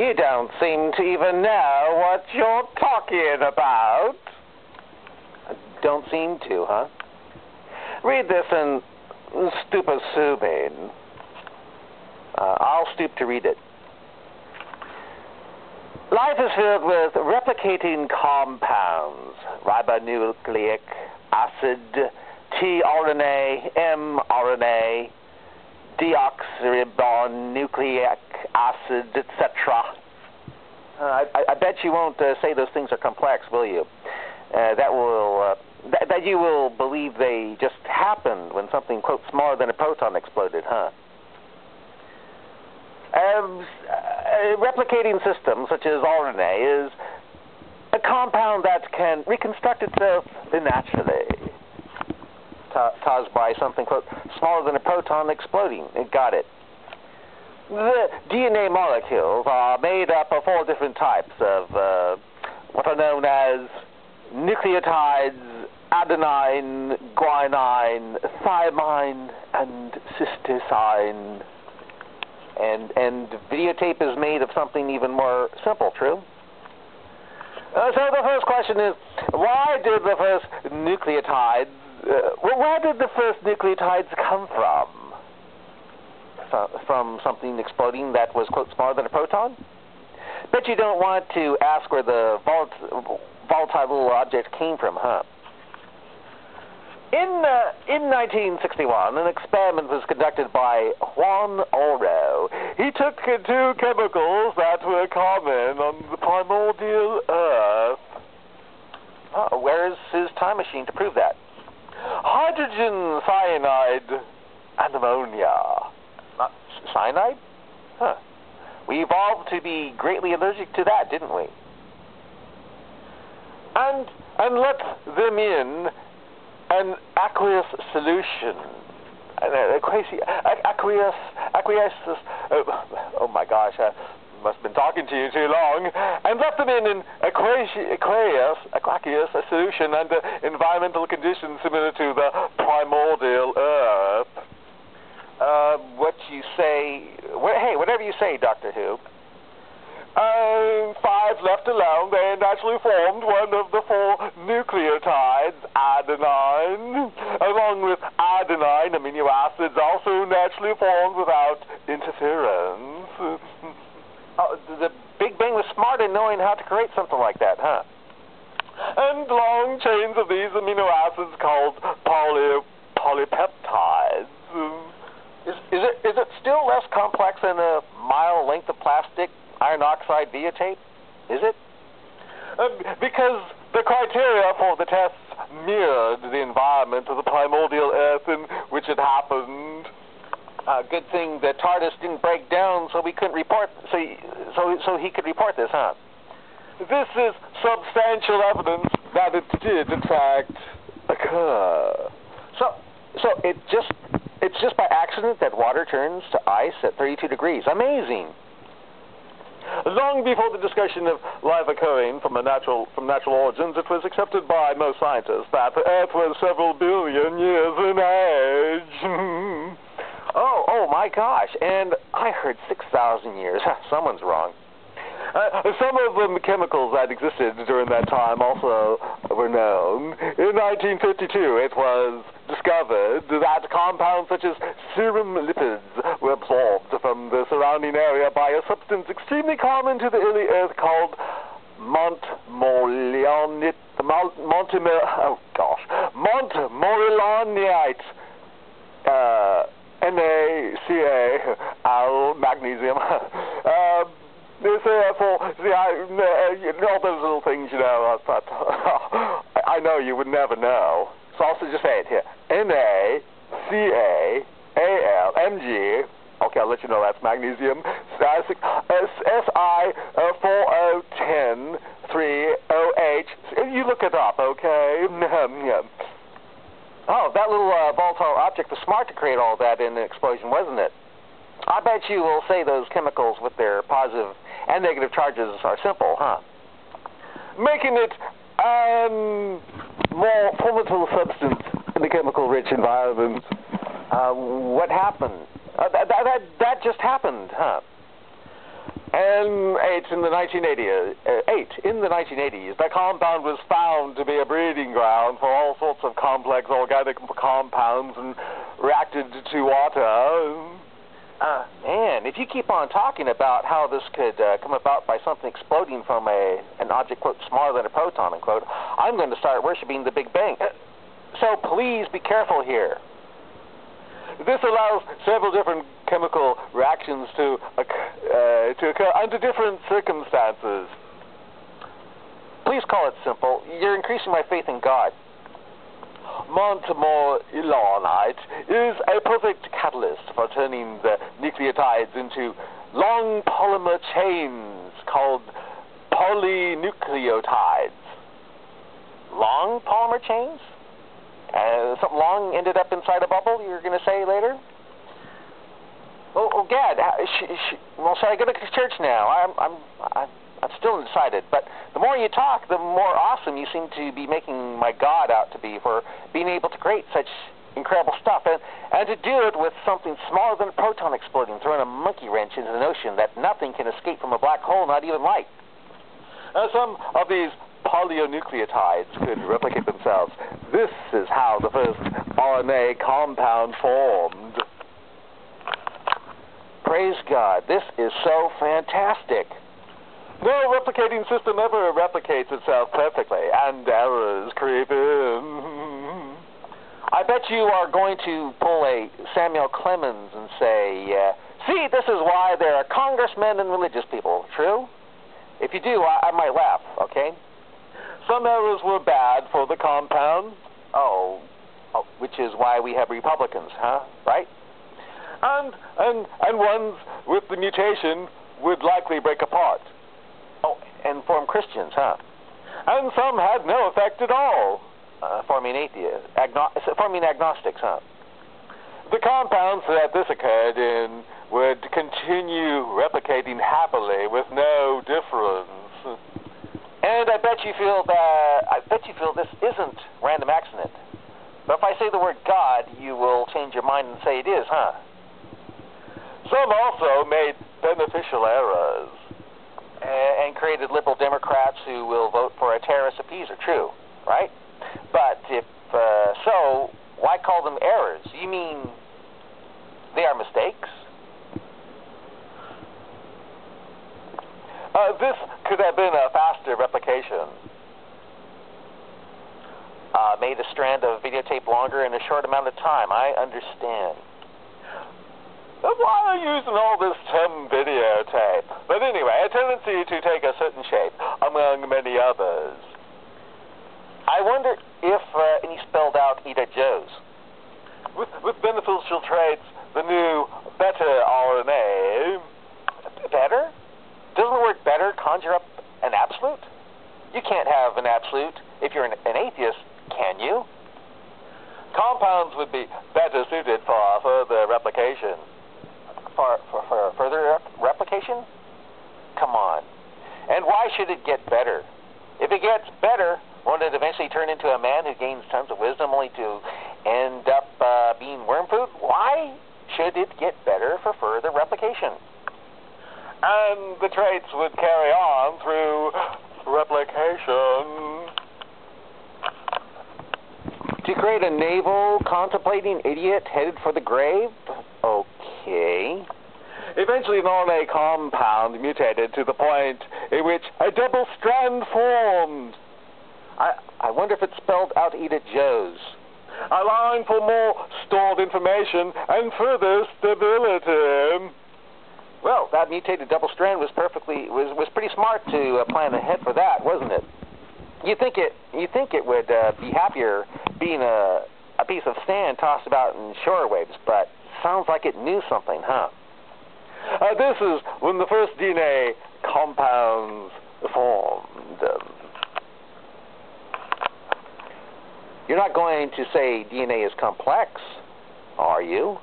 You don't seem to even know what you're talking about. Don't seem to, huh? Read this and stoop assuming. I'll stoop to read it. Life is filled with replicating compounds, ribonucleic acid, tRNA, mRNA, deoxyribonucleic acid, etc. I bet you won't say those things are complex, will you? That you will believe they just happened when something, quote, smaller than a proton exploded, huh? Replicating system, such as RNA, is a compound that can reconstruct itself naturally, caused by something, quote, smaller than a proton exploding. Got it. The DNA molecules are made up of 4 different types of what are known as nucleotides: adenine, guanine, thymine, and cytosine. And videotape is made of something even more simple, true? So the first question is, where did the first nucleotides come from? From something exploding that was, quote, smaller than a proton? Bet you don't want to ask where the volatile little object came from, huh? In 1961, an experiment was conducted by Juan Oro. He took 2 chemicals that were common on the primordial Earth. Where's his time machine to prove that? Hydrogen cyanide and ammonia. Not cyanide? Huh. We evolved to be greatly allergic to that, didn't we? And let them in an aqueous solution, aqueous, oh my gosh, I must have been talking to you too long, and left them in an aqueous solution under environmental conditions similar to the primordial Earth. What you say, hey, whatever you say, Doctor Who. 5 left alone, they naturally formed one of the 4 nucleotides, adenine. Along with adenine, amino acids also naturally formed without interference. The Big Bang was smart in knowing how to create something like that, huh? And long chains of these amino acids called polypeptides. Is it still less complex than a mile length of plastic iron oxide videotape? Is it? Because the criteria for the tests mirrored the environment of the primordial Earth in which it happened. Good thing the TARDIS didn't break down, so we couldn't report. So he could report this, huh? This is substantial evidence that it did, in fact, occur. So it's just by accident that water turns to ice at 32 degrees. Amazing. Long before the discussion of life occurring from natural origins, it was accepted by most scientists that the Earth was several billion years in age. Oh my gosh! And I heard 6,000 years. Someone's wrong. Some of the chemicals that existed during that time also were known. In 1952, it was discovered that compounds such as serum lipids were absorbed from the surrounding area by a substance extremely common to the early Earth called montmorillonite. NaCl, magnesium. All those little things, you know, I know you would never know. So I'll just say it here. NaCalMg. Okay, I'll let you know that's magnesium. Si4O10 3OH. You look it up, okay? Oh, that little volatile object was smart to create all that in an explosion, wasn't it? I bet you will say those chemicals with their positive and negative charges are simple, huh? Making it a more formidable substance in a chemical-rich environment. What happened? That just happened, huh? And in the 1980s, that compound was found to be a breeding ground for all sorts of complex organic compounds and reacted to water. Man, if you keep on talking about how this could come about by something exploding from an object, quote, smaller than a proton, unquote, I'm going to start worshiping the Big Bang. So please be careful here. This allows several different chemical reactions to occur under different circumstances. Please call it simple. You're increasing my faith in God. Montemor-Ilonite is a perfect catalyst for turning the nucleotides into long polymer chains called polynucleotides. Long polymer chains? Something long ended up inside a bubble, you're going to say later? Oh, Gad, well, shall I go to church now? I'm still undecided, but the more you talk, the more awesome you seem to be making my God out to be for being able to create such incredible stuff, and to do it with something smaller than a proton exploding, throwing a monkey wrench into the notion that nothing can escape from a black hole, not even light. Some of these polynucleotides could replicate themselves. This is how the first RNA compound formed. Praise God, this is so fantastic. No replicating system ever replicates itself perfectly, and errors creep in. I bet you are going to pull a Samuel Clemens and say, see, this is why there are congressmen and religious people. True? If you do, I might laugh, okay? Some errors were bad for the compound. Oh, which is why we have Republicans, huh? Right? And ones with the mutation would likely break apart. Oh, and form Christians, huh? And some had no effect at all, forming atheists, forming agnostics, huh? The compounds that this occurred in would continue replicating happily with no difference. And I bet you feel this isn't random accident. But if I say the word God, you will change your mind and say it is, huh? Some also made beneficial errors and created liberal Democrats who will vote for a terrorist appeaser. True, right? But if so, why call them errors? You mean they are mistakes? This could have been a faster replication. Made a strand of videotape longer in a short amount of time. I understand. Why are you using all this term videotape? But anyway, a tendency to take a certain shape, among many others. I wonder if any spelled out Eda Joes. With beneficial traits, the new better RNA. Better? Doesn't the word better conjure up an absolute? You can't have an absolute if you're an atheist, can you? Compounds would be better suited for further replication. For further replication? Come on. And why should it get better? If it gets better, won't it eventually turn into a man who gains tons of wisdom only to end up being worm food? Why should it get better for further replication? And the traits would carry on through replication. To create a navel contemplating idiot headed for the grave? Okay. Eventually an RNA compound mutated to the point in which a double strand formed. I wonder if it's spelled out Eda Joes. Allowing for more stored information and further stability. Well, that mutated double strand was pretty smart to plan ahead for that, wasn't it? You think it would be happier being a piece of sand tossed about in shore waves, but sounds like it knew something, huh? This is when the first DNA compounds formed. You're not going to say DNA is complex, are you?